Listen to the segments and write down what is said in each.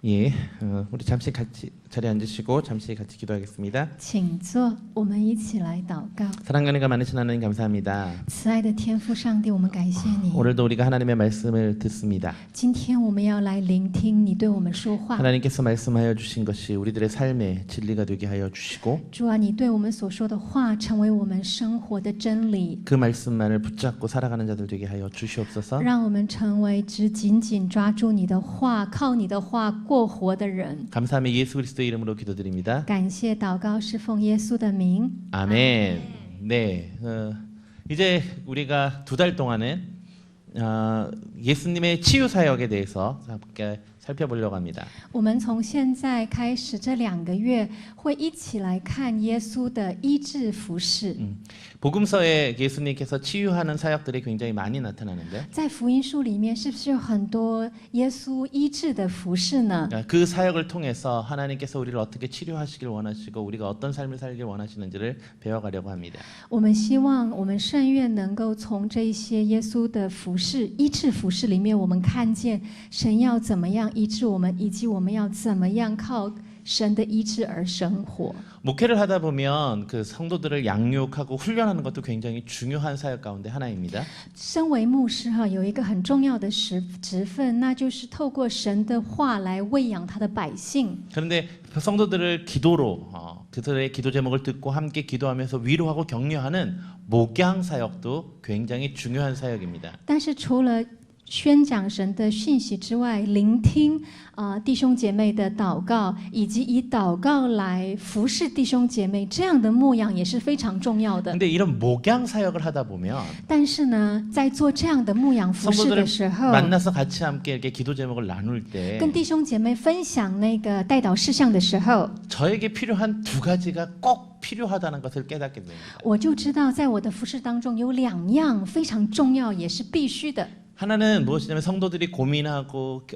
예, 우리 잠시 같이 자리에 앉으시고 잠시 같이 기도하겠습니다. 请坐，我们一起来祷告。 사랑과 은혜가 많으신 하나님 감사합니다. 慈爱的天父上帝，我们感谢你。 오늘도 우리가 하나님의 말씀을 듣습니다. 今天我们要来聆听你对我们说话。 하나님께서 말씀하여 주신 것이 우리들의 삶의 진리가 되게 하여 주시고 主啊，你对我们所说的话，成为我们生活的真理， 그 말씀만을 붙잡고 살아가는 자들 되게 하여 주시옵소서. 让我们成为只紧紧抓住你的话，靠你的话过活的人。 감사하며 예수 그리스도의 이름으로 기도드립니다. 感谢祷告是奉耶稣的名。 아멘. 네, 이제 우리가 2달 동안은 예수님의 치유 사역에 대해서 함께 살펴보려고 합니다. 我们从现在开始这2个月，会一起来看耶稣的医治服事。 복음서에 예수님께서 치유하는 사역들이 굉장히 많이 나타나는데 在福音书里面，是不是有很多耶稣医治的服事呢？ 그 사역을 통해서 하나님께서 우리를 어떻게 치료하시길 원하시고 우리가 어떤 삶을 살길 원하시는지를 배워가려고 합니다. 我们希望，我们甚愿能够从这些耶稣的服事、医治服事里面，我们看见神要怎么样医治我们，以及我们要怎么样靠神的医治而生活。 목회를 하다 보면 그 성도들을 양육하고 훈련하는 것도 굉장히 중요한 사역 가운데 하나입니다. 身为牧师有一个很重要的职分，那就是透过神的话来喂养他的百姓。 그런데 성도들을 기도로 그들의 기도 제목을 듣고 함께 기도하면서 위로하고 격려하는 목양 사역도 굉장히 중요한 사역입니다. 但是除了宣讲神的讯息之外，聆听弟兄姐妹的祷告，以及以祷告来服侍弟兄姐妹，这样的牧养也是非常重要的。 근데 이런 목양 사역을 하다 보면 但是呢，在做这样的牧养服侍的时候， 만나서 같이 함께 이렇게 기도 제목을 나눌 때 跟弟兄姐妹分享那个代祷事项的时候， 저에게 필요한 2가지가 꼭 필요하다는 것을 깨닫게 됩니다. 我就知道在我的服侍当中有2样非常重要，也是必须的。 하나는 무엇이냐면 성도들이 고민하고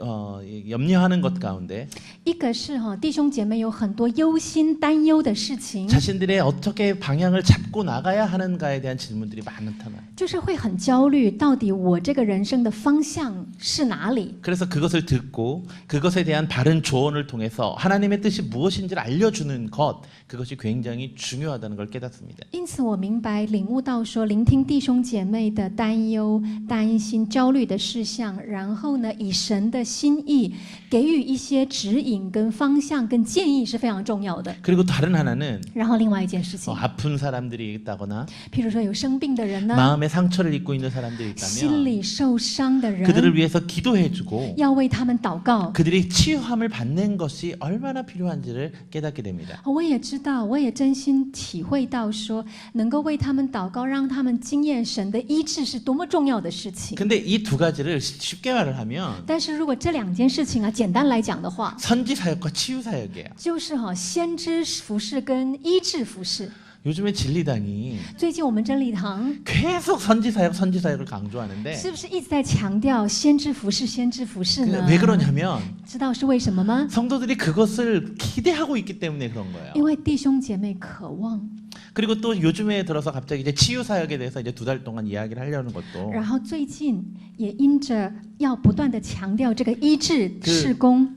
염려하는 것 가운데 一个是弟兄姐妹有很多忧心担忧的事情， 자신들의 어떻게 방향을 잡고 나가야 하는가에 대한 질문들이 많다는. 就是会很焦虑，到底我这个人生的方向是哪里？ 그래서 그것을 듣고 그것에 대한 바른 조언을 통해서 하나님의 뜻이 무엇인지를 알려주는 것, 그것이 굉장히 중요하다는 걸 깨닫습니다. 因此，我明白领悟到说，聆听弟兄姐妹的担忧、担心、焦虑的事项，然后呢，以神的心意给予一些指引、跟方向、跟建议是非常重要的。 그리고 다른 하나는 然后另外一件事情， 아픈 사람들이 있다거나 譬如说有生病的人呢， 마음의 상처를 입고 있는 사람들이 心 있다면 里受伤的人， 그들을 위해서 기도해주고 要为他们祷告。 그들이 치유함을 받는 것이 얼마나 필요한지를 깨닫게 됩니다. 我也知道，我也真心体会到说，能够为他们祷告，让他们经验神的医治是多么重要的事情。 근데 이 2가지를 쉽게 말을 하면 但是如果这2件事情简单来讲的话， 선지 사역과 치유 사역이에요. 就是先知服事跟医治服事。 요즘에 진리당이 最近我们真理堂 계속 선지 사역을 강조하는데 是不是一直在强调先知服事、先知服事呢？ 왜 그러냐면 知道是为什么吗？ 성도들이 그것을 기대하고 있기 때문에 그런 거예요. 因为弟兄姐妹渴望， 그리고 또 요즘에 들어서 갑자기 이제 치유 사역에 대해서 이제 2달 동안 이야기를 하려는 것도 然后最近也因着要不断的强调这个医治事工。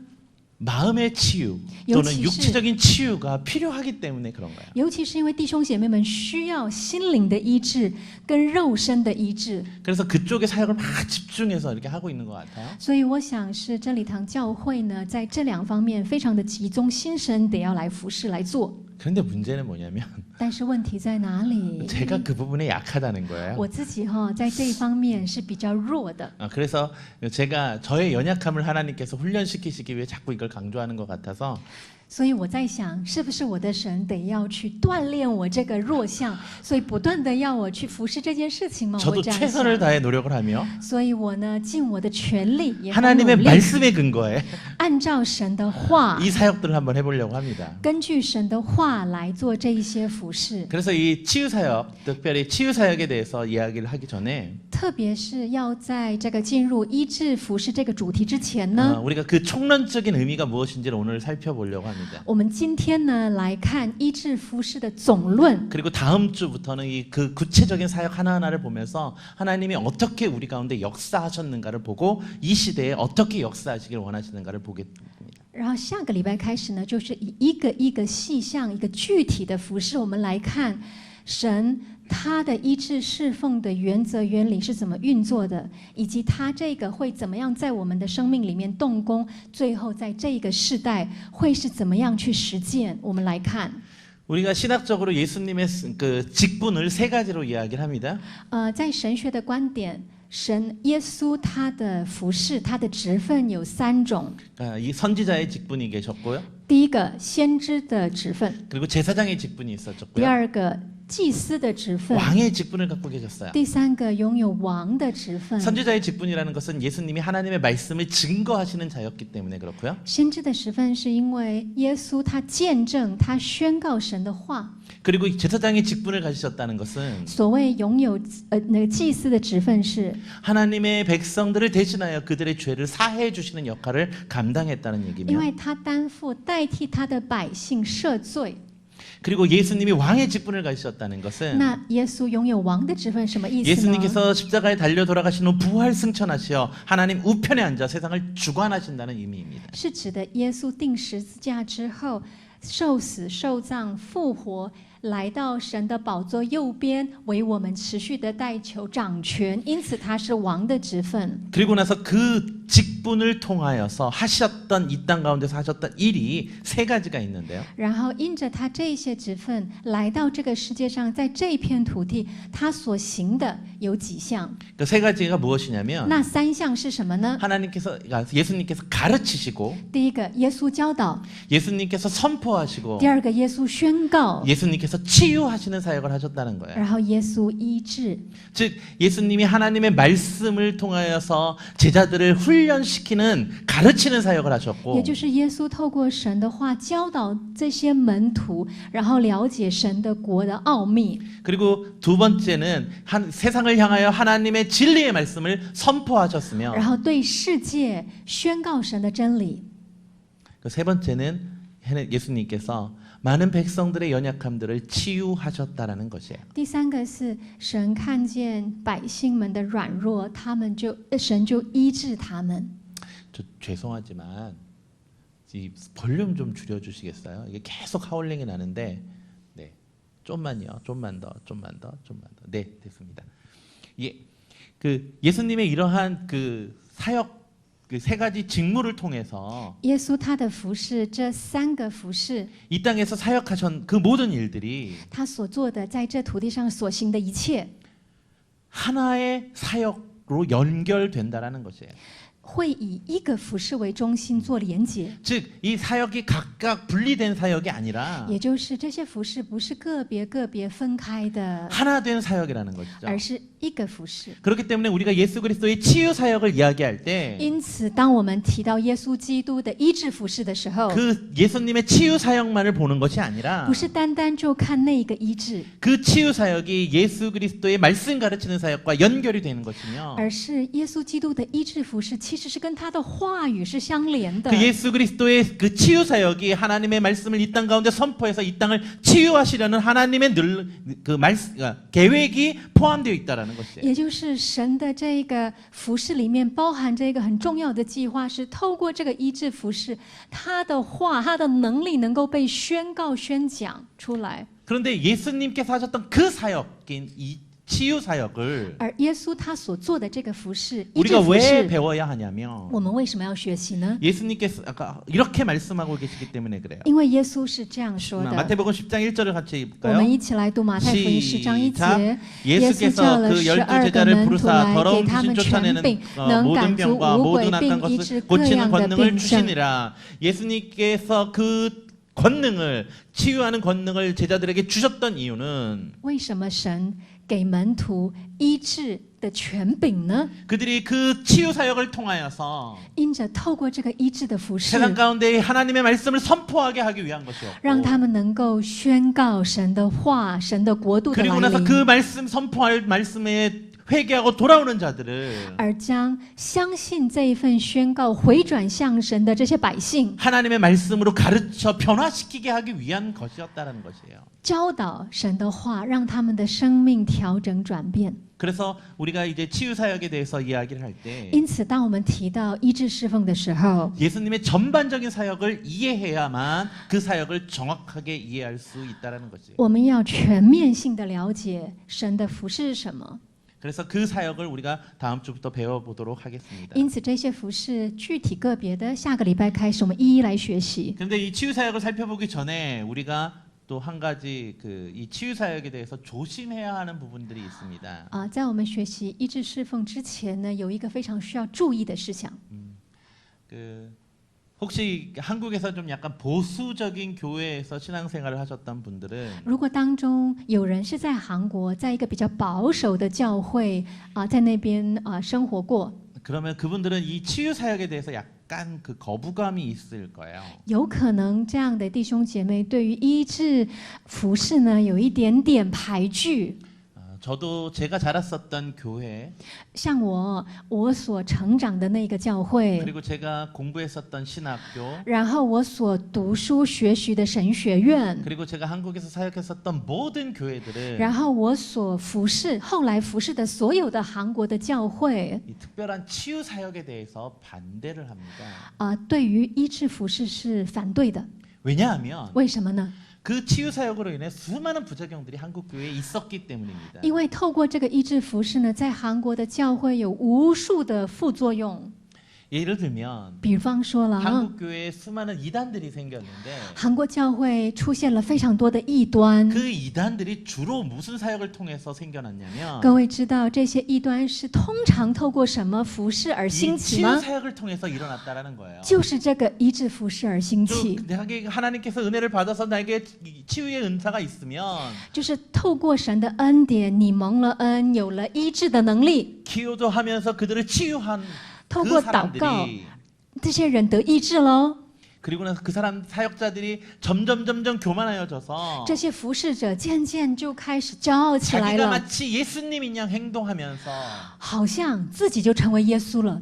마음의 치유 또는 육체적인 치유가 필요하기 때문에 그런 거예요. 尤其是因为弟兄姐妹们需要心灵的医治跟肉身的医治， 그래서 그쪽에 사역을 막 집중해서 이렇게 하고 있는 것 같아요. 所以我想是真理堂教会呢，在这2方面非常的集中心神，得要来服侍来做。 그런데 문제는 뭐냐면 但是问题在哪里？ 제가 그 부분에 약하다는 거예요. 我自己在这一方面是比较弱的。 그래서 제가 저의 연약함을 하나님께서 훈련시키시기 위해 자꾸 이걸 강조하는 것 같아서 所以我在想，是不是我的神得要去锻炼我这个弱项，所以不断的要我去服侍这件事情吗？ 저도 我这样 최선을 想， 다해 노력을 하며 所以我呢尽我的全力，也很努 하나님의 力， 말씀의 근거에 按照神的话， 이 사역들을 한번 해보려고 합니다. 根据神的话来做这一些服侍。 그래서 이 치유 사역, 특별히 치유 사역에 대해서 이야기를 하기 전에 特别是要在这个进入医治服侍这个主题之前呢， 우리가 그 총론적인 의미가 무엇인지를 오늘 살펴보려고 합니다. 我们今天呢来看医治服侍的总论。 그리고 다음 주부터는 이 그 구체적인 사역 하나하나를 보면서 하나님이 어떻게 우리 가운데 역사하셨는가를 보고 이 시대에 어떻게 역사하시길 원하시는가를 보게 됩니다. 然后下个礼拜开始呢，就是以一个一个细项、一个具体的服事，我们来看神他的医治侍奉的原则原理是怎么运作的，以及他这个会怎么样在我们的生命里面动工，最后在这个世代会是怎么样去实践。我们来看， 우리가 신학적으로 예수님의 그 직분을 세 가지로 이야기를 합니다. 在神学的观点，神耶稣他的服事、他的职分有3种。 이 선지자의 직분이 계셨고요. 第一个，先知的职分； 그리고 제사장의 직분이 第 있었고요. 二个，祭司的职分； 왕의 직분을 갖고 계셨어요. 第三个，拥有王的职分。 선지자의 직분이라는 것은 예수님이 하나님의 말씀을 증거하시는 자였기 때문에 그렇고요. 先知的职分是因为耶稣他见证、他宣告神的话。 그리고 제사장의 직분을 가지셨다는 것은 所谓拥有那个祭司的职分是 하나님의 백성들을 대신하여 그들의 죄를 사해 주시는 역할을 감당했다는 因 얘기며 为他担负代替他的百姓赦罪。 그리고 예수님이 왕의 직분을 가지셨다는 것은 那耶稣拥有王的职分什么意思呢？ 예수님께서 십자가에 달려 돌아가신 후 부활 승천하시어 하나님 우편에 앉아 세상을 주관하신다는 의미입니다. 是指的耶稣定十字架之后，受死、受葬、复活，来到神的宝座右边，为我们持续的代求掌权。因此，他是王的职分。 그리고 나서 그 직분을 통하여서 하셨던 이 땅 가운데서 하셨던 일이 세 가지가 있는데요. 然后，因着他这些职分来到这个世界上，在这片土地，他所行的有几项？ 그 세 가지가 무엇이냐면 那3项是什么呢？ 예수님께서 가르치시고 第一个，耶稣教导； 예수님께서 선포하시고 第二个，耶稣宣告； 예수님께서 치유하시는 사역을 하셨다는 거예요. 然后耶稣医治。 즉 예수님이 하나님의 말씀을 통하여서 제자들을 훈련시키는 가르치는 사역을 也 하셨고 就是耶稣透过神的话教导这些门徒，然后了解神的国的奥秘。 그리고 두 번째는 세상을 향하여 하나님의 진리의 말씀을 선포하셨으며 然后对世界宣告神的真理。 그 세 번째는 예수님께서 많은 백성들의 연약함들을 치유하셨다라는 것이에요. 第三个是神看见百姓们的软弱，神就医治他们。 저 죄송하지만 이 볼륨 좀 줄여주시겠어요? 이게 계속 하울링이 나는데 네 좀만요, 좀만 더. 네 됐습니다. 예, 그 예수님의 이러한 그 사역 그 세 가지 직무를 통해서 耶稣他的服侍，这3个服侍， 이 땅에서 사역하신 그 모든 일들이 他所做的，在这土地上所行的一切， 하나의 사역으로 연결된다라는 것이에요. 会以一个服侍为中心做连结。 즉 이 사역이 각각 분리된 사역이 아니라 也就是这些服饰不是个别分开的， 하나 된 사역이라는 것이죠. 而是一个服饰。 그렇기 때문에 우리가 예수 그리스도의 치유 사역을 이야기할 때 因此，当我们提到耶稣基督的医治服饰的时候， 그 예수님의 치유 사역만을 보는 것이 아니라 不是单单就看那个医治， 그 치유 사역이 예수 그리스도의 말씀 가르치는 사역과 연결이 되는 것이며 而是耶稣基督的医治服饰其实是跟他的话语是相连的。 그 예수 그리스도의 그 치유 사역이 하나님의 말씀을 이 땅 가운데 선포해서 이 땅을 치유하시려는 하나님의 계획이 포함되어 있다라는 것이에요. 也就是神的这个服饰里面包含着一个很重要的计划，是透过这个医治服饰，他的话、他的能力能够被宣告、宣讲出来。 그런데 예수님께서 하셨던 그 사역인 이 치유 사역을 而耶稣他所做的这个服饰，医治 우리가 服 왜 饰， 배워야 하냐면 我们为什么要学习呢？ 예수님께서 아까 이렇게 말씀하고 계시기 때문에 그래요. 因为耶稣是这样说的。 마태복음 10장 1절을 같이 我们 볼까요? 一起来读马太福音10章1 시작. 节。耶稣叫 예수께서 了 그 12 열두 个 제자를 门徒 부르사 来，给 더러운 他 귀신 们全 쫓아내는 病，能 모든 赶出 병과 五鬼 모든 病， 악한 医 것을 治各 고치는 样的 권능을 病症。 주시니라. 예수님께서 그 권능을 치유하는 권능을 제자들에게 주셨던 이유는 为什么神给门徒医治的权柄呢？ 그들이 그 치유 사역을 통하여서 因着透过这个医治的服饰， 세상 가운데 하나님의 말씀을 선포하게 하기 위한 让 것이었고 他们能够宣告神的话、神的国度的 그리고 来 나서 临， 그 말씀 선포할 말씀에 회개하고 돌아오는 자들을 而将相信这一份宣告回转向神的这些百姓， 하나님의 말씀으로 가르쳐 변화시키게 하기 위한 것이었다는 것이에요. 教导神的话，让他们的生命调整转变。 그래서 우리가 이제 치유 사역에 대해서 이야기를 할 때 因此，当我们提到医治侍奉的时候， 예수님의 전반적인 사역을 이해해야만 그 사역을 정확하게 이해할 수 있다라는 거지. 我们要全面性的了解神的服饰是什么。 그래서 그 사역을 우리가 다음 주부터 배워보도록 하겠습니다. 因此，这些服饰具体个别的，下个礼拜开始我们一一来学习。 그런데 이 치유 사역을 살펴보기 전에 우리가 또 한 가지 이 치유 사역에 대해서 조심해야 하는 부분들이 있습니다. 在我们学习医治侍奉之前呢，有一个非常需要注意的事项。 혹시 한국에서 좀 약간 보수적인 교회에서 신앙생활을 하셨던 분들은 如果当中有人是在韩国，在一个比较保守的教会在那边生活过， 그러면 그분들은 이 치유 사역에 대해서 약간 거부감이 있을 거예요. 有可能这样的弟兄姐妹对于医治服饰呢有一点点排拒。 저도 제가 자랐었던 교회 像我所成长的那个教会， 그리고 제가 공부했었던 신학교 然后我所读书学习的神学院， 그리고 제가 한국에서 사역했었던 모든 교회들은 然后我所后来服侍的所有的韩国的教会， 이 특별한 치유 사역에 대해서 반대를 합니다. 对于医治服饰是反对的。 왜냐하면 为什么呢？ 그 치유 사역으로 인해 수많은 부작용들이 한국 교회에 있었기 때문입니다. 因为透过这个医治服饰呢，在韩国的教会有无数的副作用。 예를 들면 比方说了， 한국 교회에 수많은 이단들이 생겼는데 韩国教会出现了非常多的异端。 그 이단들이 주로 무슨 사역을 통해서 생겨났냐면 各位知道这些异端是通常透过什么服饰而 이 兴起 치유 吗？ 사역을 통해서 일어났다라는 거예요. 就是这个医治服饰而兴 또 起， 내게 하나님께서 은혜를 받아서 나에게 치유의 은사가 있으면 就是透过神的恩典，你蒙了恩，有了医治的能力， 기도하면서 그들을 치유한 透 그 过祷告， 사람들이 这些人得医治喽。 그리고 나서 그 사람 사역자들이 점점 교만하여져서 这些服侍者渐渐就开始骄傲起来 자기가 了， 마치 예수님인 양 행동하면서 好像自己就成为耶稣了，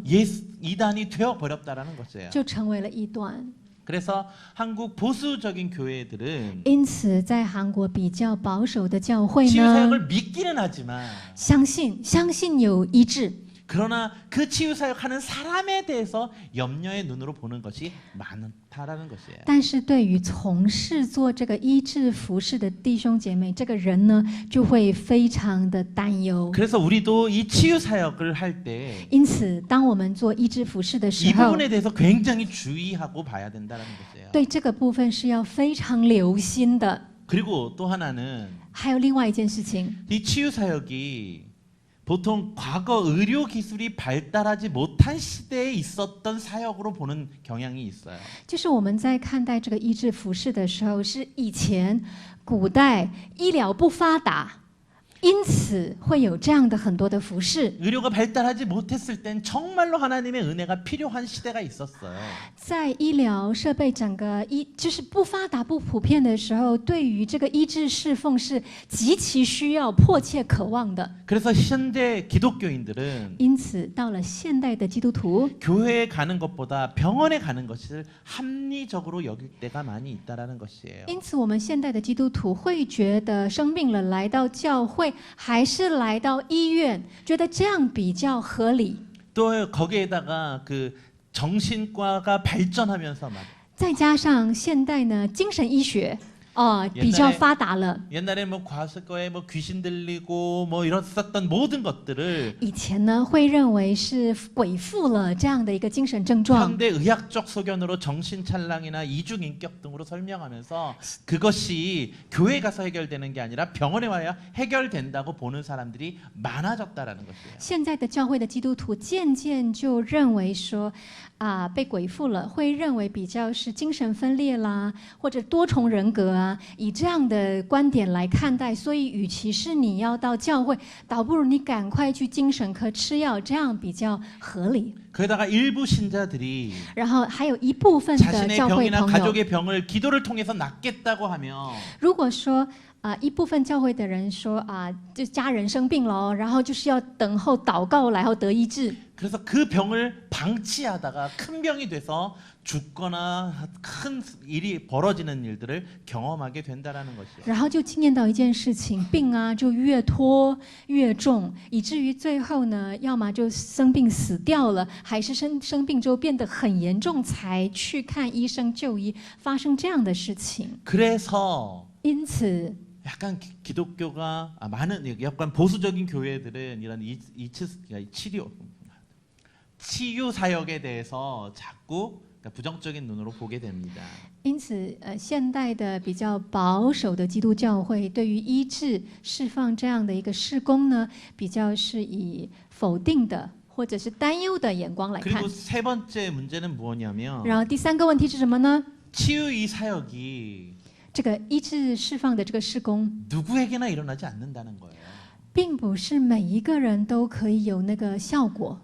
이단이 되어 버렸다라는 것이에요. 就成为了异端。 그래서 한국 보수적인 교회들은 因此，在韩国比较保守的教会 치유 呢， 사역을 믿기는 하지만 相信有医治， 그러나 그 치유 사역하는 사람에 대해서 염려의 눈으로 보는 것이 많다라는 것이에요. 但是对于从事做这个医治服饰的弟兄姐妹，这个人呢就会非常的担忧。 그래서 우리도 이 치유 사역을 할 때 因此，当我们做医治服饰的 이 时候， 부분에 대해서 굉장히 주의하고 봐야 된다는 것이에요. 对这个部分是要非常留心的。 그리고 또 하나는 还有另外一件事情， 이 치유 사역이 보통 과거 의료 기술이 발달하지 못한 시대에 있었던 사역으로 보는 경향이 있어요. 就是我们在看待这个医治服饰的时候，是以前古代医疗不发达，因此会有这样的很多的服饰。 의료가 발달하지 못했을 땐 정말로 하나님의 은혜가 필요한 시대가 있었어요. 在医疗设备整个就是不发达、不普遍的时候，对于这个医治侍奉是极其需要、迫切渴望的。 그래서 현대 기독교인들은 因此，到了现代的基督徒， 교회에 가는 것보다 병원에 가는 것을 합리적으로 여길 때가 많이 있다라는 것이에요. 因此我们现代的基督徒会觉得生病了来到教会，还是来到医院，觉得这样比较合理。 또 거기에다가 정신과가 발전하면서 막 再加上现代呢，精神医学比较发达了。 옛날에 과거에 귀신 들리고 이랬었던 모든 것들을 以前呢，会认为是鬼附了这样的一个精神症状。 현대 의학적 소견으로 정신찬랑이나 이중인격 등으로 설명하면서 그것이 교회 가서 해결되는 게 아니라 병원에 와야 해결된다고 보는 사람들이 많아졌다라는 것이에요. 现在的教会的基督徒渐渐就认为说，被鬼附了，会认为比较是精神分裂啦，或者多重人格啊，以这样的观点来看待。所以，与其是你要到教会，倒不如你赶快去精神科吃药，这样比较合理。 거기다가 일부 신자들이 然后还有一部分的 자신의 教会 병이나 朋友， 가족의 병을 기도를 통해서 낫겠다고 하며 如果说一部分教会的人说就家人生病了，然后就是要等候祷告，然后得医治。 그래서 그 병을 방치하다가 큰 병이 돼서 죽거나 큰 일이 벌어지는 일들을 경험하게 된다라는 것이요. 然后就经验到一件事情，病就越拖越重，以至于最后呢，要么就生病死掉了，还是生病之后变得很严重才去看医生就医，发生这样的事情。 그래서 因此， 약간 기독교가 많은 약간 보수적인 교회들은 이런 치유 사역에 대해서 자꾸 부정적인 눈으로 보게 됩니다. 因此，现代的比较保守的基督教会对于医治、释放这样的一个事工呢，比较是以否定的或者是担忧的眼光来看。 그리고 세 번째 문제는 뭐냐면 然后第三个问题是什么呢？ 치유 이 사역이 这个医治释放的这个事工， 누구에게나 일어나지 않는다는 거예요. 并不是每一个人都可以有那个效果。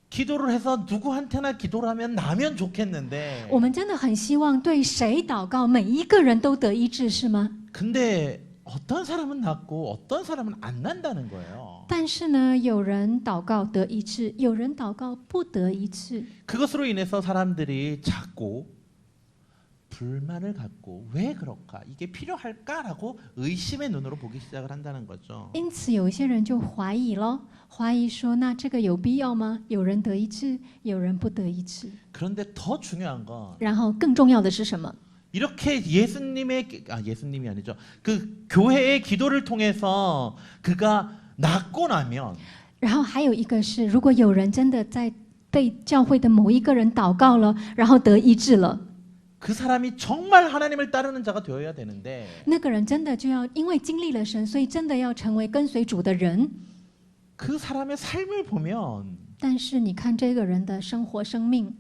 기도를 해서 누구한테나 기도를 하면 나면 좋겠는데 我们真的很希望对谁祷告，每一个人都得医治，是吗？ 근데 어떤 사람은 낫고 어떤 사람은 안 난다는 거예요. 但是呢，有人祷告得医治，有人祷告不得医治。 그것으로 인해서 사람들이 자꾸 불만을 갖고 왜 그럴까? 이게 필요할까라고 의심의 눈으로 보기 시작을 한다는 거죠. 因此，有一些人就怀疑咯，怀疑说，那这个有必要吗？有人得医治，有人不得医治。 그런데 더 중요한 건 然后更重要的是什么？ 이렇게 예수님이 아니죠. 그 교회의 기도를 통해서 그가 낫고 나면 然后还有一个是，如果有人真的在被教会的某一个人祷告了，然后得医治了， 그 사람이 정말 하나님을 따르는 자가 되어야 되는데 那个人真的就要因为经历了神，所以真的要成为跟随主的人。 그 사람의 삶을 보면 但是你看这个人的生活生命，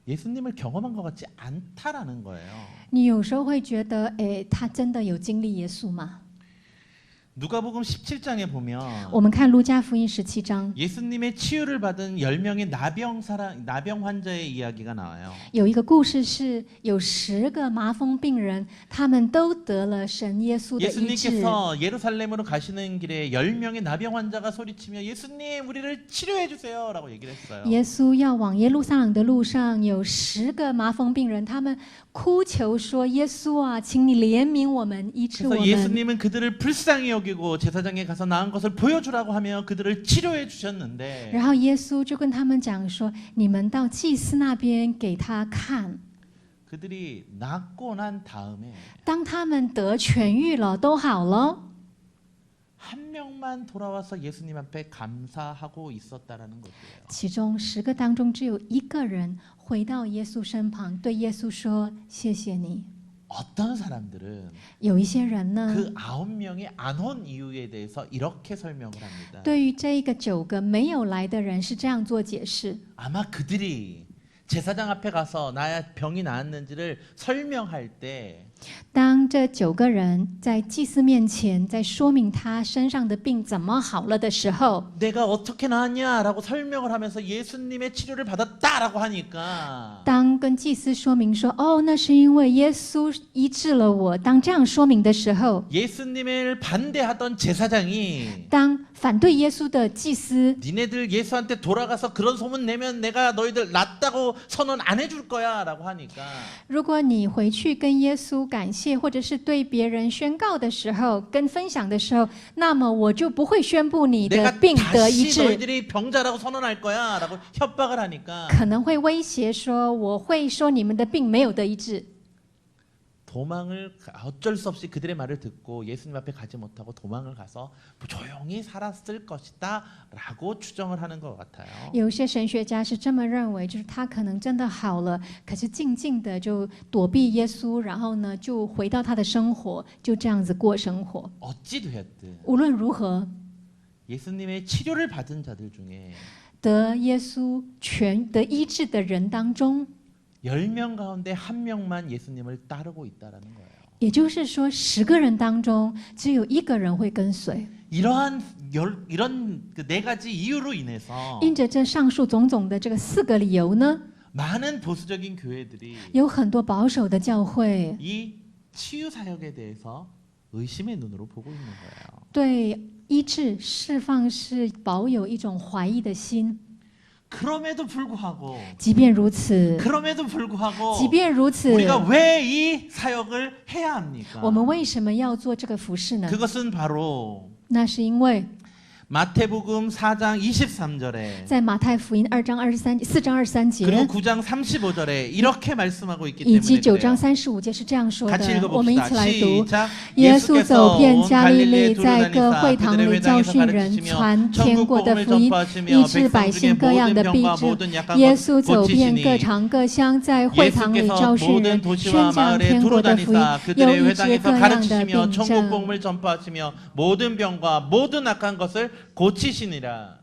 예수님을 경험한 것 같지 않다라는 거예요. 你有时候会觉得，他真的有经历耶稣吗？ 누가복음 17장에 보면 我们看路加福音17章， 예수님의 치유를 받은 10명의 나병 환자의 이야기가 나와요. 有一个故事是有10个麻风病人，他们都得了神耶稣的医治。 예수님께서 예루살렘으로 가시는 길에 10명의 나병 환자가 소리치며 예수님 우리를 치료해 주세요라고 얘기를 했어요. 耶稣要往耶路撒冷的路上，有10个麻风病人，他们哭求说：“耶稣啊，请你怜悯我们，医治我 그래서 们。” 예수님은 그들을 불쌍히 여기고 제사장에 가서 나은 것을 보여주라고 하며 그들을 치료해 주셨는데 然后耶稣就跟他们讲说：“你们到祭司那边给他看。 그들이 낫고 난 다음에 当他们得痊愈了，都好了， 한 명만 돌아와서 예수님 앞에 감사하고 있었다라는 거예요. 其中10个当中只有1个人回到耶稣身旁，对耶稣说：“谢谢你。” 어떤 사람들은 有一些人呢， 그 9명이 안 온 이유에 대해서 이렇게 설명을 합니다. 对于这个9个没有来的人是这样做解释。 아마 그들이 제사장 앞에 가서 나의 병이 나았는지를 설명할 때 当这9个人在祭司面前在说明他身上的病怎么好了的时候， 내가 어떻게 나았냐라고 설명을 하면서 예수님의 치료를 받았다라고 하니까 当跟祭司说明说：“哦，那是因为耶稣医治了我。”当这样说明的时候， 예수님을 반대하던 제사장이 当反对耶稣的祭司 니네들 예수한테 돌아가서 그런 소문 내면 내가 너희들 낫다고 선언 안 해줄 거야라고 하니까 如果你回去跟耶稣感谢，或者是对别人宣告的时候、跟分享的时候，那么我就不会宣布你的 내가 病得医 다시 治， 너희들이 병자라고 선언할 거야라고 협박을 하니까 可能会威胁说我会说你们的病没有得医治。 도망을 어쩔 수 없이 그들의 말을 듣고 예수님 앞에 가지 못하고 도망을 가서 조용히 살았을 것이다라고 추정을 하는 것 같아요. 有些神学家是这么认为，就是他可能真的好了，可是静静的就躲避耶稣，然后呢就回到他的生活，就这样子过生活。 어찌 되었든 无论如何， 예수님의 치료를 받은 자들 중에 得耶稣得医治的人当中， 10명 가운데 1명만 예수님을 따르고 있다라는 거예요. 也就是说10个人当中只有1个人会跟随。 이런 그 4가지 이유로 인해서 因着这上述种种的这个4个理由呢， 많은 보수적인 교회들이 有很多保守的教会 이 치유 사역에 대해서 의심의 눈으로 보고 있는 거예요. 对医治释放是保有一种怀疑的心。 그럼에도 불구하고 即便如此， 그럼에도 불구하고 即便如此， 우리가 왜 이 사역을 해야 합니까? 我们为什么要做这个服事呢？ 그것은 바로 那是因为 마태복음 4장 23절에 在马太福音4章23 그리고 节， 9장 35절에 이렇게 말씀하고 있기 以及 때문에 9章 그래요. 35节是这样说 같이 的。我们一 읽어봅시다. 起来读： 시작. 耶稣走遍加利利， 갈릴리 在各 두루다니사 会堂 그들의 里教 회당에서 训人， 가르치시며 传天 천국 国的 복음을 福音， 전파하시며 医治百 백성 姓 중에 各样 모든 的病 병과 症。 모든 약한 耶 것 稣走遍各 고치시니 城各乡，在会堂里教 예수께서 训人， 모든 도시와 宣讲 마을에 天国的福音， 두루다니사 又 그들의 医治 회당에서 各样的 가르치시며 病 천국 症。 복음을 전파하시며 모든 병과 모든 악한 것을 고치시니라.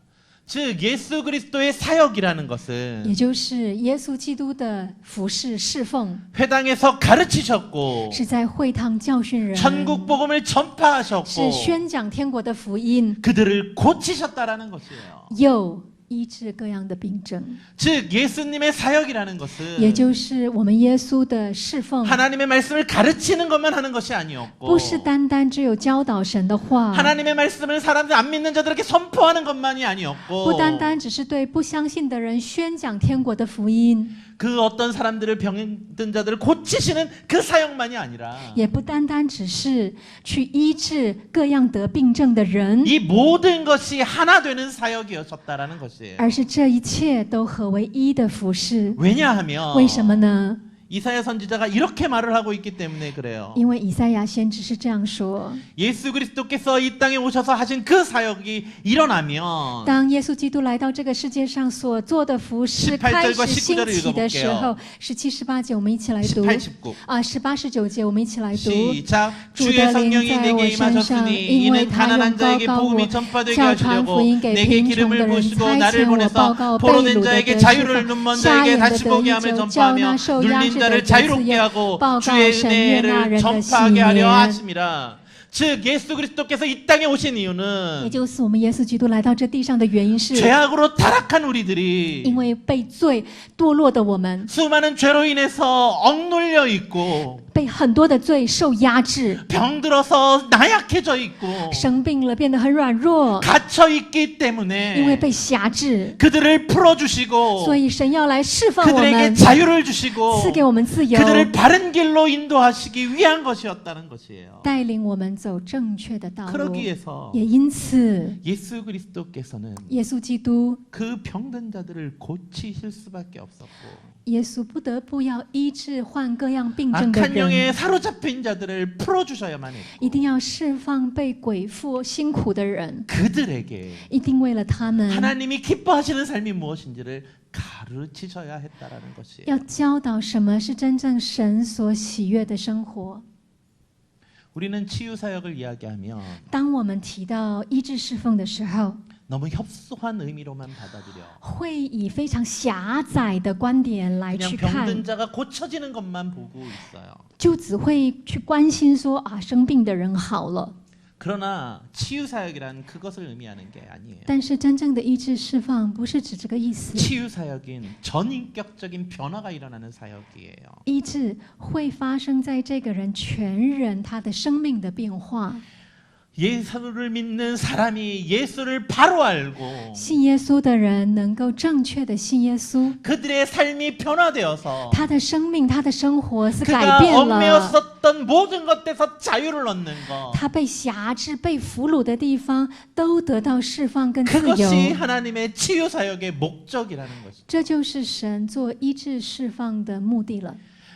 즉 예수 그리스도의 사역이라는 也 것은 就是耶稣基督的服侍侍奉， 회당에서 가르치셨고 是在会堂教训人， 천국 복음을 是 전파하셨고 宣讲天国的福音， 그들을 고치셨다라는 것이에요. 又医治各样的病症。 즉 예수님의 사역이라는 也 것은 就是我们耶稣的侍奉， 하나님의 말씀을 가르치는 것만 하는 것이 아니었고 不是单单只有教导神的话， 하나님의 말씀을 사람들 안 믿는 자들에게 선포하는 것만이 不 아니었고 单单只是对不相信的人宣讲天国的福音， 그 어떤 사람들을 병든 자들을 고치시는 그 사역만이 아니라 也不单单只是去医治各样得病症的人， 이 모든 것이 하나 되는 사역이었다라는 것이에요. 而是这一切都合为一的服侍。 왜냐하면 为什么呢？ 이사야 선지자가 이렇게 말을 하고 있기 때문에 그래요. 因为以赛亚先知是这样说： 예수 그리스도께서 이 땅에 오셔서 하신 그 사역이 일어나면 当耶稣基督来到这个世界上所做的服侍 18开 절과 始兴 19절을 起的时候，17、18节我们一起来读 18, 19啊，18、19节我们一起来读。 시작. 主 주의 的灵 성령이 在 내게 我身上， 임하셨으니 因为 이는 他用 가난한 高 자에게 高我， 복음이 전파되게 叫传福 하시려고 音给 내게 贫穷的 기름을 人， 부으시고 差 나를 遣我报 보내서 告被 포로된 掳的 자에게 得释 자유를 放， 눈먼 瞎 자에게 眼的 다시 得 보게 医 함을 治，叫 전파하며 那受压 눌린 制的 자를 得自 자유롭게 由， 하고 报告 주의 神悦纳 은혜를 人的喜 전파하게 하려 年。 하심이라. 즉 예수 그리스도께서 이 땅에 오신 也 이유는 就是我们耶稣基督来到这地上的原因是， 죄악으로 타락한 우리들이 因为被罪堕落的我们， 수많은 죄로 인해서 억눌려 있고 被很多的罪受压制， 병들어서 나약해져 있고 生病了，变得很软弱， 갇혀 있기 因为 때문에 被辖制， 그들을 풀어주시고 所以神要来释放我 그들에게 们， 자유를 주시고 赐给我们自由， 그들을 바른 길로 인도하시기 위한 것이었다는 것이에요. 带领我们走正确的道路。 그러기 위해서 也因此， 예수 그리스도께서는 耶稣基督， 그 병든 자들을 고치실 수밖에 없었고 耶稣不得不要医治患各样病症的 악한 人， 영에 사로잡힌 자들을 풀어주셔야만 一 했고 定要释放被鬼附辛苦的人， 그들에게 一定为了他们， 하나님이 기뻐하시는 삶이 무엇인지를 가르치셔야 했다라는 것이에요. 要教导什么是真正神所喜悦的生活。 우리는 치유 사역을 이야기하면 当我们提到医治侍奉的时候， 너무 협소한 의미로만 받아들여 会以非常狭窄的观点来 그냥 去看， 병든 자가 고쳐지는 것만 보고 있어요. 就只会去关心说啊，生病的人好了。 그러나 치유 사역이란 그것을 의미하는 게 아니에요. 但是真正的医治释放不是指这个意思， 치유 사역인 전인격적인 변화가 일어나는 사역이에요. 医治会发生在这个人全人他的生命的变化。 예수를 믿는 사람이 예수를 바로 알고 信耶稣的人能够正确的信耶稣， 그들의 삶이 변화되어서 他的生命、他的生活是改 그가 变了。 얽매였었던 모든 것에서 자유를 얻는 것 他被辖制、被俘虏的地方都得到释放跟自由， 그것이 하나님의 치유 사역의 목적이라는 것이죠. 这就是神做医治释放的目的了。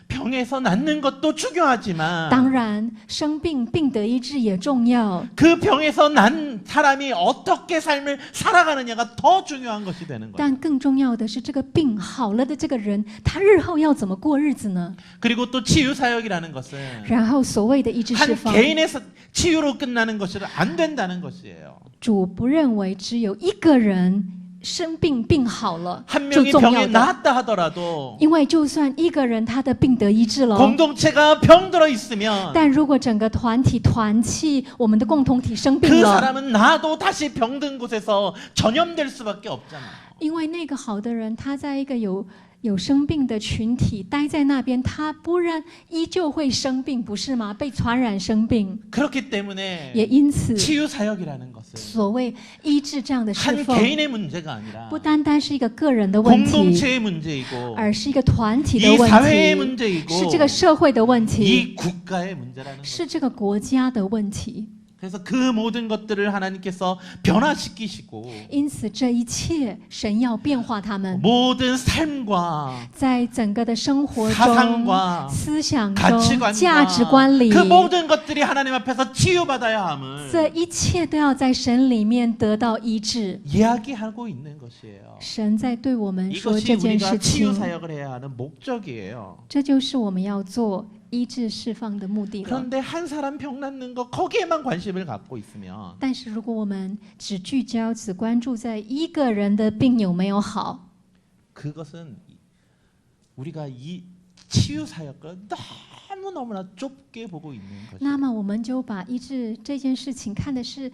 병에서 낫는 것도 중요하지만 当然，生病病得医治也重要， 그 병에서 난 사람이 어떻게 삶을 살아가느냐가 더 중요한 것이 되는 거예요. 但更重要的是，这个病好了的这个人，他日后要怎么过日子呢？ 그리고 또 치유 사역이라는 것은 然后，所谓的医治释 한 放， 개인의 치유로 끝나는 것이 안 된다는 것이에요. 主不认为只有一个人生病病好了 한 就 명이 重要 병이 的， 나았다 하더라도 因为就算一个人他的病得医治了， 공동체가 병들어 있으면 但如果整个团体团契，我们的共同体生病 그 了， 사람은 나도 다시 병든 곳에서 전염될 수밖에 없잖아요. 因为那个好的人，他在一个有有生病的群体待在那边，他不然依旧会生病，不是吗？被传染生病。 그렇기 때문에 也因此， 치유 사역이라는 것은 所谓医治这样的侍 한 奉， 개인의 문제가 아니라 不单单是一个个人的问题， 공동체의 문제이고 而是一个团体的 이 问 사회의 题， 문제이고 是这个社会的问题， 이 국가의 문제라는 거죠. 是这个国家的问题。 그래서 그 모든 것들을 하나님께서 변화시키시고 因此，这一切神要变化他们， 모든 삶과 在整个的生活中、 사상과 思想中、 가치관과 价值观里， 그 모든 것들이 하나님 앞에서 치유받아야 함을 这一切都要在神里面得到医治。 이야기하고 있는 것이에요. 神在对我们说 이것이 这件 우리가 事 치유 情， 사역을 해야 하는 목적이에요. 这就是我们要做医治释放的目的了。 그런데 한 사람 병 낫는 거 거기에만 관심을 갖고 있으면 但是如果我们只聚焦、只关注在一个人的病有没有好， 그것은 우리가 이 치유 사역을 너무너무나 좁게 보고 있는 那 것이에요. 么我们就把医治这件事情看的是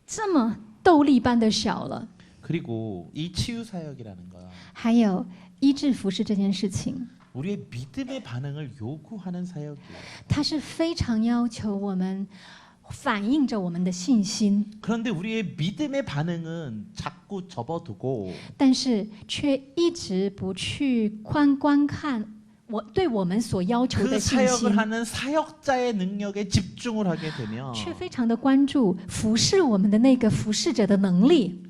这么豆粒般的小了。 그리고 이 치유 사역이라는 거 还有医治服侍这件事情， 우리의 믿음의 반응을 요구하는 사역이에요. 它是非常要求我们反映着我们的信心， 그런데 우리의 믿음의 반응은 자꾸 접어두고 但是却一直不去观看对我们所要求 그 的信心 사역을 ， 하는 사역자의 능력에 집중을 하게 되면 却非常的关注服侍我们的那个服侍者的能力。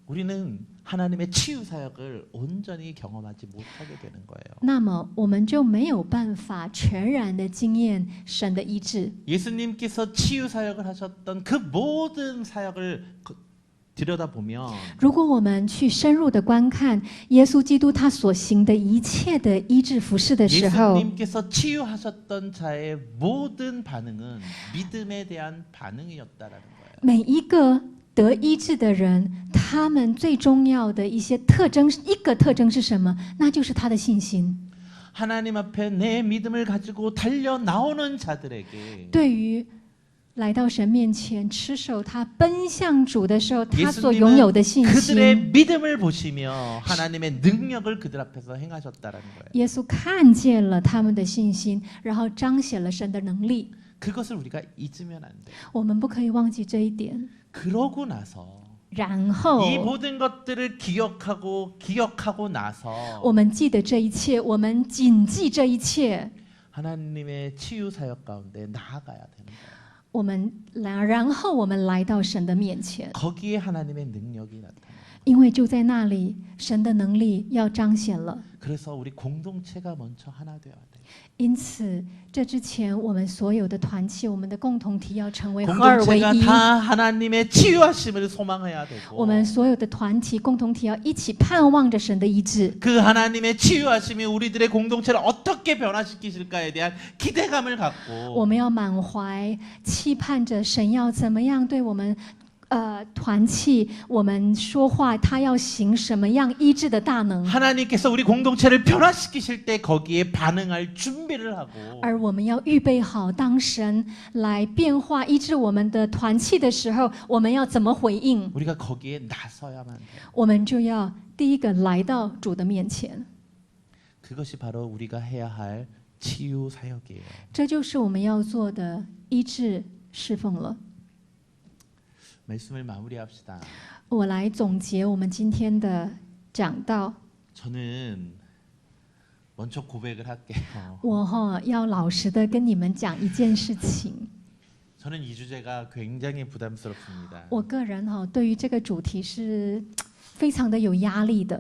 우리는 하나님의 치유 사역을 온전히 경험하지 못하게 되는 거예요. 那么我们就没有办法全然的经验神的医治。 예수님께서 치유 사역을 하셨던 그 모든 사역을 들여다보면 如果我们去深入的观看耶稣基督他所行的一切的医治服侍的时候， 예수님께서 치유하셨던 자의 모든 반응은 믿음에 대한 반응이었다라는 거예요. 每一个得医治的人，他们最重要的一些特征，一个特征是什么？那就是他的信心。 하나님 앞에 내 믿음을 가지고 달려 나오는 자들에게 对于来到神面前持守他奔向主的时候，他所 예수님은 拥有的信 그들의 心， 믿음을 보시며 하나님의 능력을 그들 앞에서 행하셨다라는 거예요. 耶稣看见了他们的信心，然后彰显了神的能力。 그것을 우리가 잊으면 안 돼요. 我们不可以忘记这一点。 그러고 나서 然后 이 모든 것들을 기억하고 나서 我们记得这一切，我们谨记这一切， 하나님의 치유 사역 가운데 나아가야 되는 거예요. 然后我们来到神的面前， 거기에 하나님의 능력이 나타나요. 因为就在那里，神的能力要彰显了。 그래서 우리 공동체가 먼저 하나 되어야 돼요. 因此，这之前我们所有的团契，我们的共同体要成为合而为 공동체가 一。 다 하나님의 치유하심을 소망해야 我 되고 们所有的团体共同体要一起盼望着神的医治。 그 하나님의 치유하심이 우리들의 공동체를 어떻게 변화시키실까에 대한 기대감을 我 갖고 们要满怀期盼着神要怎么样对我们团契，我们说话，他要行什么样医治的大能， 하나님께서 우리 공동체를 변화시키실 때 거기에 반응할 준비를 하고 而我们要预备好，当神来变化医治我们的团契的时候，我们要怎么回应？ 우리가 거기에 나서야만 돼요. 我们就要第一个来到主的面前， 그것이 바로 우리가 해야 할 치유 사역이에요. 这就是我们要做的医治侍奉了。 말씀을 마무리합시다. 我来总结我们今天的讲道。 저는 먼저 고백을 할게요. 我要老实的跟你们讲一件事情。 저는 이 주제가 굉장히 부담스럽습니다. 我个人对于这个主题是非常的有压力的，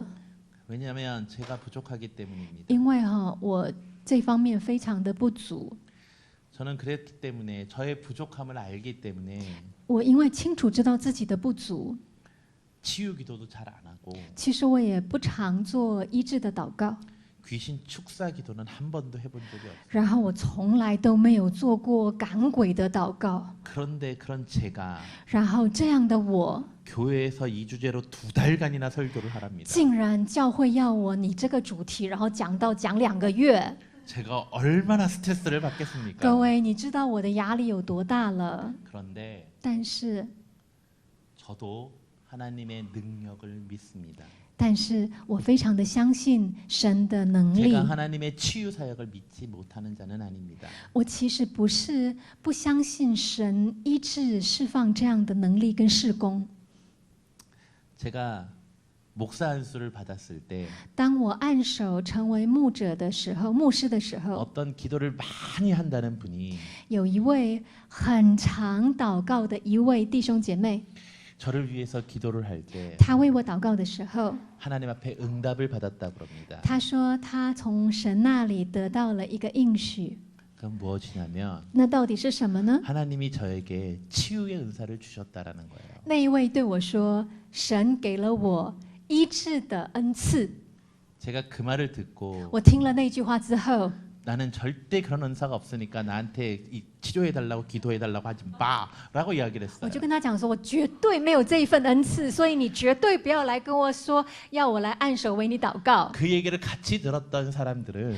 왜냐하면 제가 부족하기 때문입니다. 因为我这方面非常的不足。 저는 그랬기 때문에 저의 부족함을 알기 때문에 我因为清楚知道自己的不足， 치유 기도도 잘 안 하고 其实我也不常做医治的祷告， 귀신 축사 기도는 한 번도 해본 적이 없어요. 然后我从来都没有做过赶鬼的祷告。 그런데 그런 제가 然后这样的我， 교회에서 이 주제로 2달간이나 설교를 하랍니다. 竟然教会要我你这个主题，然后讲2个月。 제가 얼마나 스트레스를 各 받겠습니까? 位，你知道我的压力有多大了？ 그런데 但是 저도 하나님의 능력을 믿습니다. 但是我非常的相信神的能力。 제가 하나님의 치유 사역을 믿지 못하는 자는 아닙니다. 我其实不是不相信神医治释放这样的能力跟事工。 제가 목사 안수를 받았을 때 当我按手成为牧者的时候，牧师的时候， 어떤 기도를 많이 한다는 분이 有一位很常祷告的一位弟兄姐妹， 저를 위해서 기도를 할 때 他为我祷告的时候， 하나님 앞에 응답을 받았다 그럽니다. 他说他从神那里得到了一个应许。 그건 무엇이냐면 那到底是什么呢？ 하나님이 저에게 치유의 은사를 주셨다라는 거예요. 那一位对我说：“神给了我医治的恩赐。 제가 그 말을 듣고 我听了那句话之后， 나는 절대 그런 은사가 없으니까 나한테 치료해 달라고 기도해 달라고 하지 마라고 이야기를 我 했어요. 就跟他讲说，我绝对没有这一份恩赐，所以你绝对不要来跟我说要我来按手为你祷告。 그 얘기를 같이 들었던 사람들은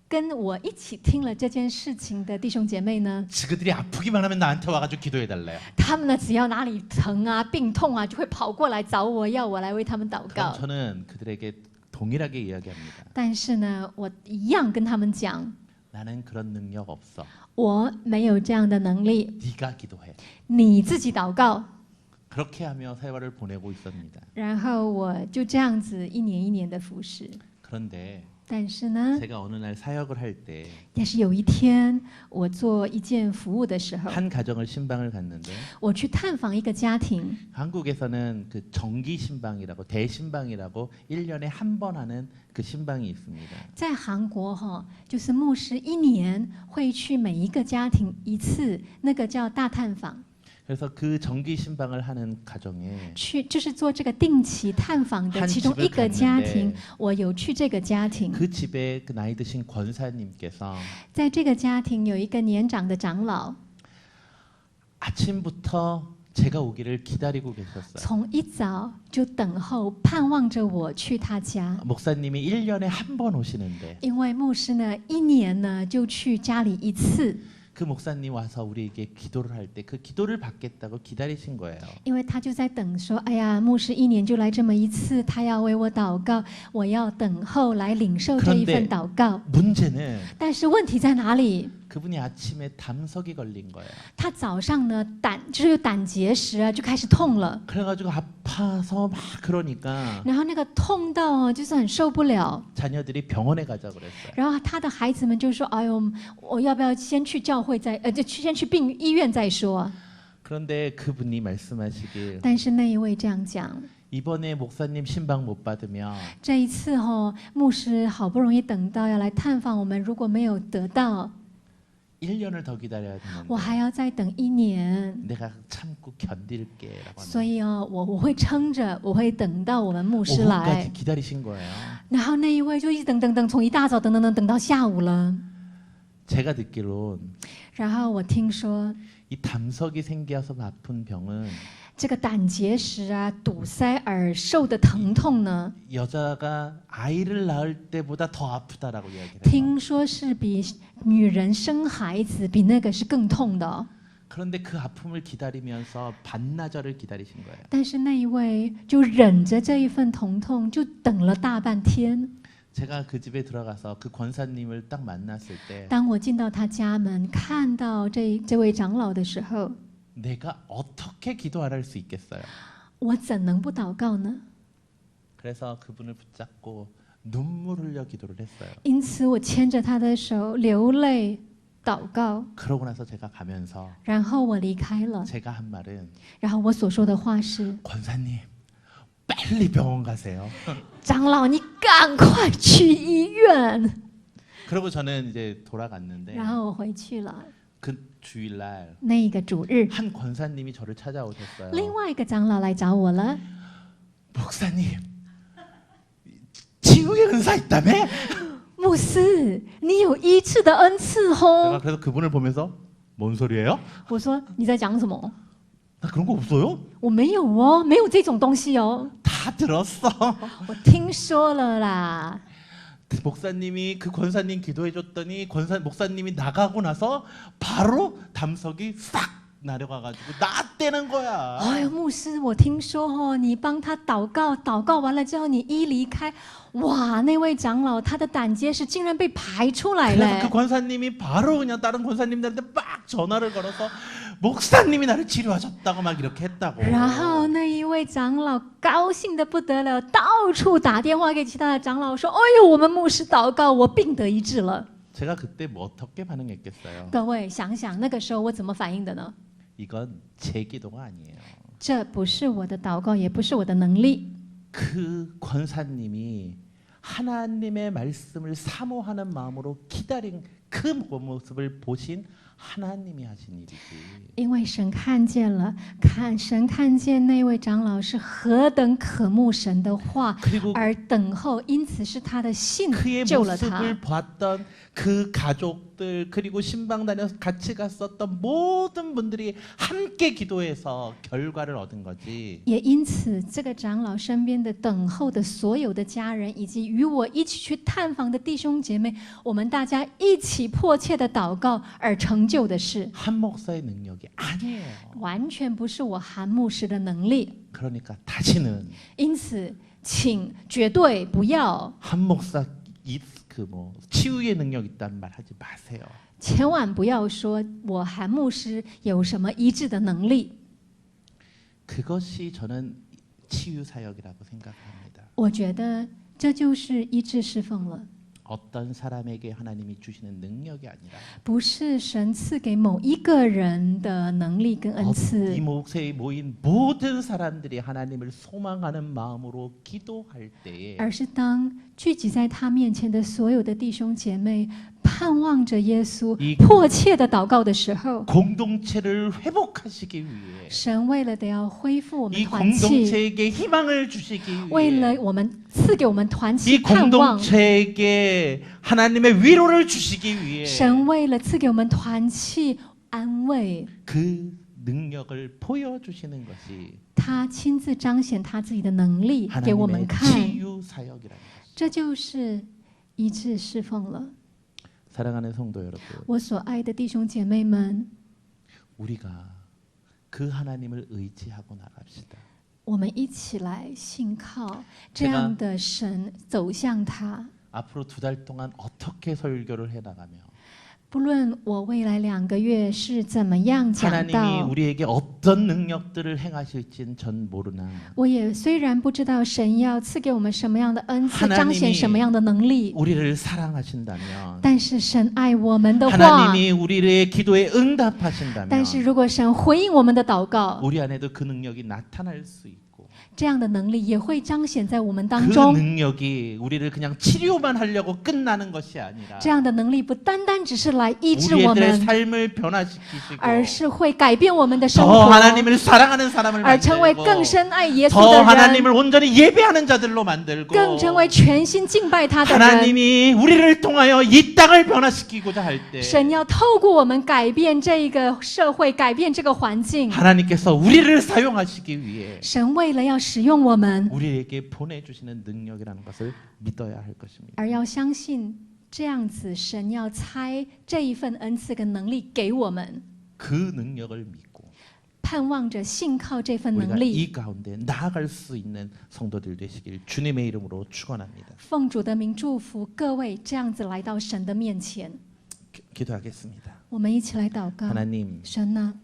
跟我一起听了这件事情的弟兄姐妹呢， 그들이 아프기만 하면 나한테 와가지고 기도해 달래요. 他们呢只要哪里疼啊、病痛啊，就会跑过来找我，要我来为他们祷 그럼 告。 저는 그들에게 동일하게 이야기합니다. 但是呢，我一样跟他们讲， 나는 그런 능력 없어. 我没有这样的能力， 네가 기도해. 你自己祷告。 그렇게 하며 세월을 보내고 있었습니다. 然后我就这样子一年一年的服侍。 그런데 但是呢， 제가 어느 날 사역을 할 때 但是有一天我做一件服务的时候， 한 가정을 신방을 갔는데 我去探访一个家庭。 한국에서는 그 정기 신방이라고 대신방이라고 1년에 한 번 하는 그 신방이 있습니다. 在韩国哈，就是牧师一年会去每一个家庭一次，那个叫大探访。 그래서 그 정기 신방을 하는 가정에 去就是做这个定期探访的 한 其中 집을 一个家庭 갔는데 ，我有去这个家庭。 그 집에 그 나이 드신 권사님께서 在这个家庭有一个年长的长老， 아침부터 제가 오기를 기다리고 계셨어요. 从一早就等候盼望着我去他家， 목사님이 1년에 한 번 오시는데 因为牧师呢一年呢就去家里一次， 그 목사님 와서 우리에게 기도를 할 때 그 기도를 받겠다고 기다리신 거예요. 因为他就在等说，哎呀，牧师一年就来这么一次，他要为我祷告，我要等候来领受这一份祷告。 문제는 但是问题在哪里？ 그분이 아침에 담석이 걸린 거예요. 他早上呢就是有胆结石啊，就开始痛了， 그래가지고 아파서 막 그러니까 然后那个痛到就是很受不了， 자녀들이 병원에 가자 그랬어요. 然后他的孩子们就说：“哎呦，我要不要先去教会再就先去医院再说。” 그런데 그분이 말씀하시길 但是那一位这样讲， 이번에 목사님 신방 못 받으면 这一次牧师好不容易等到要来探访我们，如果没有得到， 1년을 더 기다려야 我 되는데 还要再等1年。 내가 참고 견딜게라고 所 하는 以我会撑着，我会等到我们牧师来 오후까지 。 기다리신 거예요. 然后那一位就一直等，从一大早等到下午了。 제가 듣기론 然后我听说 이 담석이 생겨서 아픈 병은 这个胆结石啊、堵塞而受的疼痛呢， 여자가 아이를 낳을 때보다 더 아프다라고 이야기를 해요. 听说是比女人生孩子比那个是更痛的哦。 그런데 그 아픔을 기다리면서 반나절을 기다리신 거예요. 但是那一位就忍着这一份疼痛，就等了大半天。 제가 그 집에 들어가서 그 권사님을 딱 만났을 때 当我进到他家门，看到这位长老的时候， 내가 어떻게 기도 안 할 수 있겠어요? 我怎能不祷告呢？ 그래서 그분을 붙잡고 눈물 흘려 기도를 했어요. 因此，我牵着他的手流泪祷告， 그러고 나서 제가 가면서 然后我离开了。 제가 한 말은 然后我所说的话是： 권사님 빨리 병원 가세요. 长老，你赶快去医院。 그리고 저는 이제 돌아갔는데 然后我回去了。 그 주일날 那个主日， 한 권사님이 저를 찾아오셨어요. 另外一个长老来找我了。 목사님 치유의 은사 있다며? 牧师，你有医治的恩赐 제가 哦。 그래서 그분을 보면서 뭔 소리예요? 我说你在讲什么？ 나 그런 거 없어요? 我没有哦，没有这种东西哦。 다 들었어. 我听说了啦。 목사님이 그 권사님 기도해 줬더니 목사님이 나가고 나서 바로 담석이 싹 내려가가지고 낫대는 거야. 哎呦，牧师，我听说哦，你帮他祷告，祷告完了之后你一离开，哇，那位长老他的胆结石竟然被排出来 그래서 그 了。 권사님이 바로 그냥 다른 권사님들한테 막 전화를 걸어서 목사님이 나를 치료하셨다고 막 이렇게 했다고. 然后那一位长老高兴的不得了，到处打电话给其他的长老说：“哎呦，我们牧师祷告，我病得医治了。 제가 그때 뭐 어떻게 반응했겠어요? 各位想想，那个时候我怎么反应的呢？ 이건 제 기도가 아니에요. 这不是我的祷告，也不是我的能力。 그 권사님이 하나님의 말씀을 사모하는 마음으로 기다린 그 모습을 보신 하나님이 하신 일이지. 因为神看见了，神看见那位长老是何等渴慕神的话， 그리고 而等候，因此是他的信 그의 救了他。 모습을 봤던 그 가족들 그리고 신방 다녀서 같이 갔었던 모든 분들이 함께 기도해서 결과를 얻은 거지. 也因此，这个长老身边的等候的所有的家人，以及与我一起去探访的弟兄姐妹，我们大家一起迫切的祷告而成就的事， 한 목사의 능력이 아니에요. 完全不是我韩牧师的能力。 그러니까 다시는 因此，请绝对不要， 한 목사 그뭐 치유의 능력 있다는 말 하지 마세요. 千万不要说我韩牧师有什么医治的能力。 그것이 저는 치유 사역이라고 생각합니다. 我觉得这就是医治侍奉了。 어떤 사람에게 하나님이 주시는 능력이 아니라 不是神赐给某一个人的能力跟恩 이 赐， 목세에 모인 모든 사람들이 하나님을 소망하는 마음으로 기도할 때에 而是当聚集在他面前的所有的弟兄姐妹盼望着耶稣，迫切的祷告的时候， 공동체를 회복하시기 위해 神为了得要恢复我们 이 团契， 공동체에게 희망을 주시기 为 위해 了我们赐给我们团 이 契盼望， 공동체에게 하나님의 위로를 주시기 위해 神为了赐给我们团契安慰， 그 능력을 보여주시는 것이 他亲自彰显他自己的能力给我们 하나님의 看， 치유 사역이라는 것입니다. 这就是医治侍奉了。 사랑하는 성도 여러분, 我所爱的弟兄姐妹们， 우리가 그 하나님을 의지하고 나갑시다. 我们一起来信靠这样的神，走向他。 앞으로 2달 동안 어떻게 설교를 해나가며 不论我未来2个月是怎么样讲 하나님이 道， 우리에게 어떤 능력들을 행하실지는 전 모르나 我也虽然不知道神要赐给我们什么样的恩赐， 하나님이 彰显什么样的能力， 우리를 사랑하신다면 但是神爱我们的话， 하나님이 우리의 기도에 응답하신다면 但是如果神回应我们的祷告， 우리 안에도 그 능력이 나타날 수 있고 这样的能力也会彰显在我们当 그 中。 능력이 우리를 그냥 치료만 하려고 끝나는 것이 아니라 这样的能力不单单只是来医治我 우리의 们， 삶을 변화시키시고 而是会改变我们的生 더 活， 하나님을 사랑하는 사람을 而成为 만들고 更深爱耶稣 더 的人， 하나님을 온전히 예배하는 자들로 만들고 更成为全心敬拜他的人。 하나님이 우리를 통하여 이 땅을 변화시키고자 할 때 神要透过我们改变这个社会，改变这个环境。 하나님께서 우리를 사용하시기 위해 神为了要使用我们， 우리에게 보내주시는 능력이라는 것을 믿어야 할 것입니다. 而要相信这样子，神要差这一份恩赐跟能力给我们， 그 능력을 믿고 盼望着信靠这份 우리가 能力。 이 가운데 나아갈 수 있는 성도들 되시길 주님의 이름으로 축원합니다. 奉主的名祝福各位，这样子来到神的面前， 기도하겠습니다. 我们一起来祷告。 하나님, 神呢？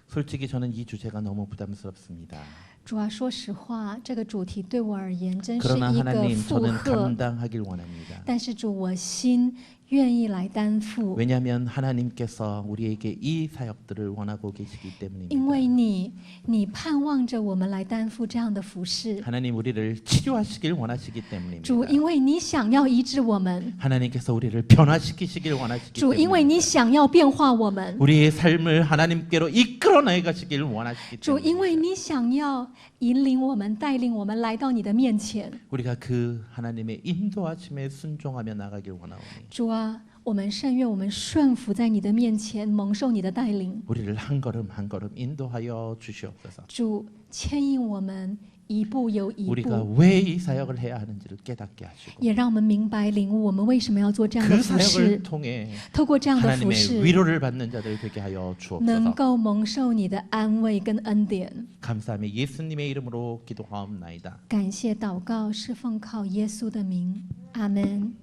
솔직히 저는 이 주제가 너무 부담스럽습니다. 主啊，说实话，这个主题对我而言真是 그러나 一个 하나님, 负 저는 荷。 감당하길 원합니다. 但是主，我心愿意来担负， 왜냐하면 하나님께서 우리에게 이 사역들을 원하고 계시기 因为 때문입니다. 你盼望着我们来担负这样的服饰。 하나님 우리를 치료하시길 원하시기 主， 때문입니다. 因为你想要医治我们， 하나님께서 우리를 변화시키시길 원하시기 主，因为你 때문입니다. 想要变化我们， 우리의 삶을 하나님께로 이끌어 나가시길 원하시기 主，因为 때문입니다. 你想要引领我们、带领我们来到你的面前。 우리가 그 하나님의 인도하심에 순종하며 나가길 원하오니 主啊，我们甚愿我们顺服在你的面前，蒙受你的带领。 우리를 한 걸음 한 걸음 인도하여 주시옵소서. 主，牵引我们一步又一 우리가 步， 왜 이 사역을 해야 하는지를 깨닫게 하시고 也让我们明白领悟我们为什么要做这样的 그 服侍 사역을 。 통해 透过这样的服 하나님의 侍， 위로를 받는 자들 되게 하여 能 주옵소서. 够蒙受你的安慰跟恩典。 감사하며 예수님의 이름으로 기도하옵나이다. 感谢祷告是奉靠耶稣的名，阿门。